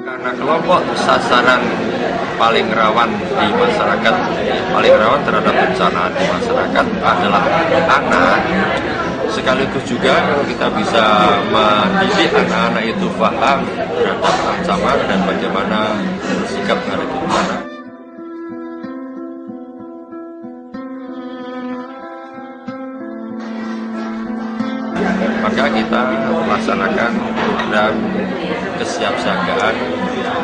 Karena kelompok sasaran paling rawan di masyarakat, paling rawan terhadap bencana di masyarakat adalah anak. Sekaligus juga kalau kita bisa mendidik anak-anak itu paham terhadap ancaman dan bagaimana bersikap terhadap bencana. Maka kita melaksanakan program kesiapsiagaan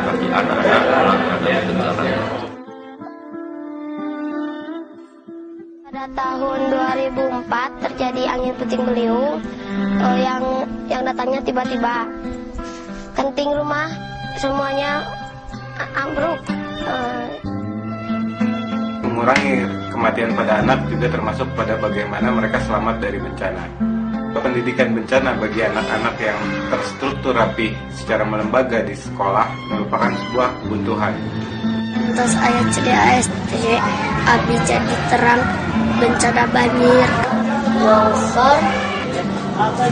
bagi anak-anak dalam menghadapi bencana. Pada tahun 2004 terjadi angin puting beliung yang datangnya tiba-tiba. Kenting rumah semuanya ambruk. Mengurangi kematian pada anak juga termasuk pada bagaimana mereka selamat dari bencana. Pendidikan bencana bagi anak-anak yang terstruktur rapi secara melembaga di sekolah merupakan sebuah kebutuhan. Terus ayat CDAS, api jadi terang, bencana banjir, longsor,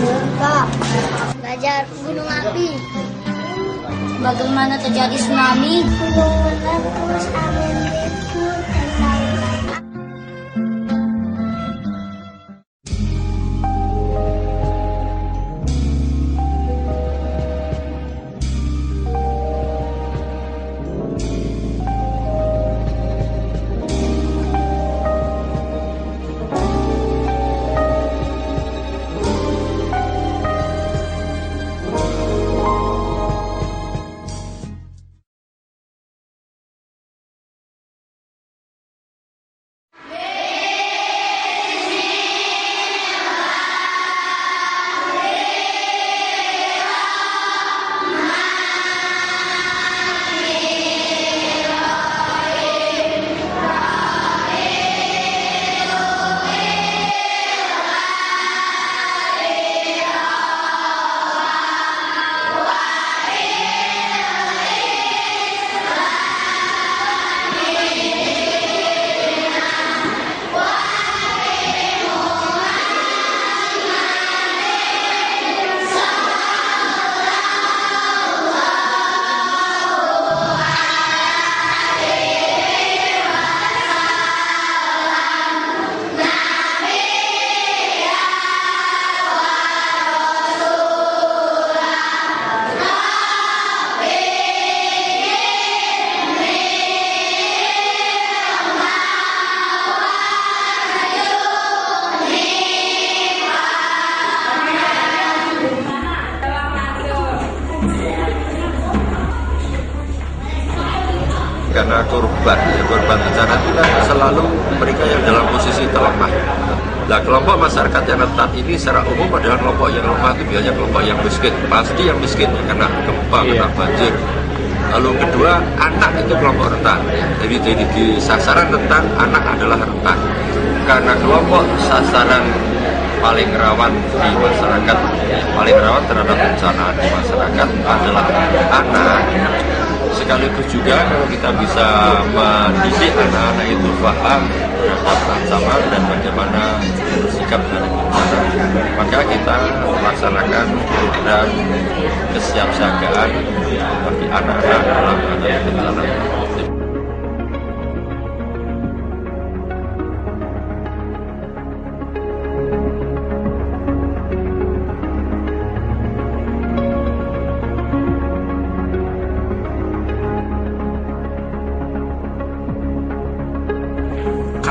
gempa, belajar gunung api, bagaimana terjadi tsunami, gunung meletus, angin ribut, dan lain-lain. Karena korban bencana itu kan selalu mereka yang dalam posisi terlemah. Nah, kelompok masyarakat yang rentan ini secara umum adalah kelompok yang lemah itu biasanya kelompok yang miskin. Pasti yang miskin ya, kena gempa, kena banjir. Lalu kedua, anak itu kelompok rentan. Jadi di sasaran rentan, anak adalah rentan. Karena kelompok sasaran paling rawan di masyarakat, paling rawan terhadap bencana di masyarakat adalah anak. Sekaligus juga kalau kita bisa mendidik anak-anak itu paham terhadap ancaman dan bagaimana bersikap terhadap bencana. Maka kita melaksanakan program kesiapsiagaan bagi anak-anak dalam menghadapi bencana.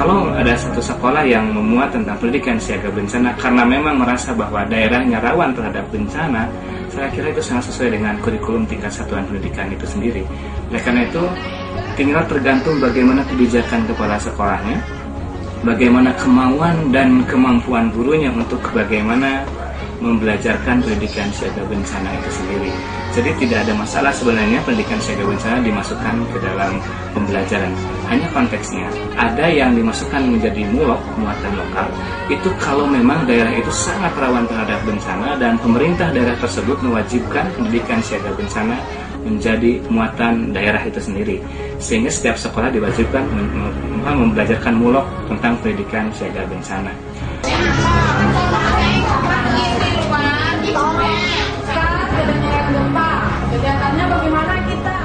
kalau ada satu sekolah yang memuat tentang pendidikan siaga bencana karena memang merasa bahwa daerahnya rawan terhadap bencana, saya kira itu sangat sesuai dengan kurikulum tingkat satuan pendidikan itu sendiri. Oleh karena itu, tinggal tergantung bagaimana kebijakan kepala sekolahnya, bagaimana kemauan dan kemampuan gurunya untuk bagaimana membelajarkan pendidikan siaga bencana itu sendiri. Jadi tidak ada masalah sebenarnya pendidikan siaga bencana dimasukkan ke dalam pembelajaran. Hanya konteksnya, ada yang dimasukkan menjadi mulok, muatan lokal, itu kalau memang daerah itu sangat rawan terhadap bencana dan pemerintah daerah tersebut mewajibkan pendidikan siaga bencana menjadi muatan daerah itu sendiri. Sehingga setiap sekolah diwajibkan membelajarkan mulok tentang pendidikan siaga bencana. Kegiatannya bagaimana kita?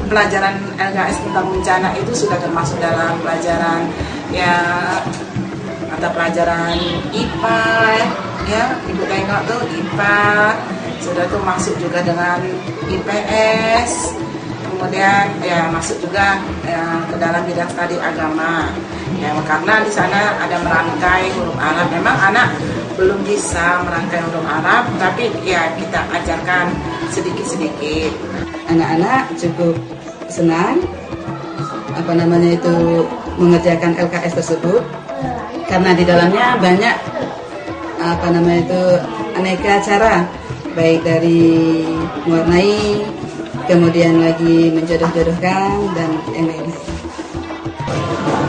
Pelajaran LKS tentang bencana itu sudah termasuk dalam pelajaran ya, mata pelajaran IPA ya, Ibu tengok tuh IPA sudah tuh masuk juga dengan IPS. Kemudian ya masuk juga ya, ke dalam bidang studi agama ya, karena di sana ada merangkai huruf Arab. Memang anak belum bisa merangkai huruf Arab, tapi ya kita ajarkan sedikit-sedikit. Anak-anak cukup senang mengerjakan LKS tersebut karena di dalamnya banyak aneka cara, baik dari mewarnai, kemudian lagi menjodoh-jodohkan dan yang lain-lain.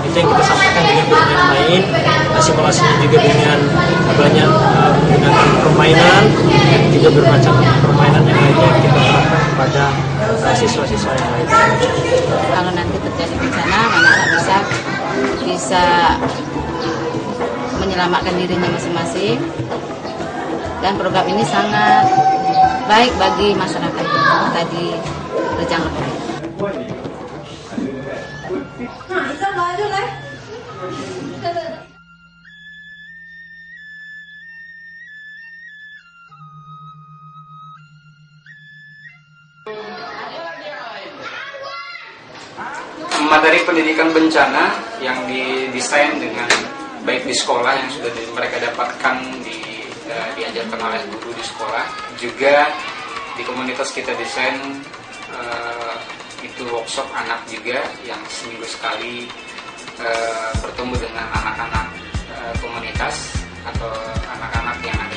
Itu yang kita sampaikan dengan bermain-main, simulasinya juga dengan banyak menggunakan permainan, juga bermacam permainan yang lainnya yang kita terapkan kepada siswa-siswa yang lain. Kalau nanti terjadi bencana, anak-anak bisa menyelamatkan dirinya masing-masing, dan program ini sangat baik bagi masyarakat tadi Rejang Lebong. Nah, itu baju lah. Materi pendidikan bencana yang didesain dengan baik di sekolah yang sudah mereka dapatkan diajarkan oleh guru di sekolah, juga di komunitas kita desain itu workshop anak juga yang seminggu sekali bertemu dengan anak-anak komunitas atau anak-anak yang ada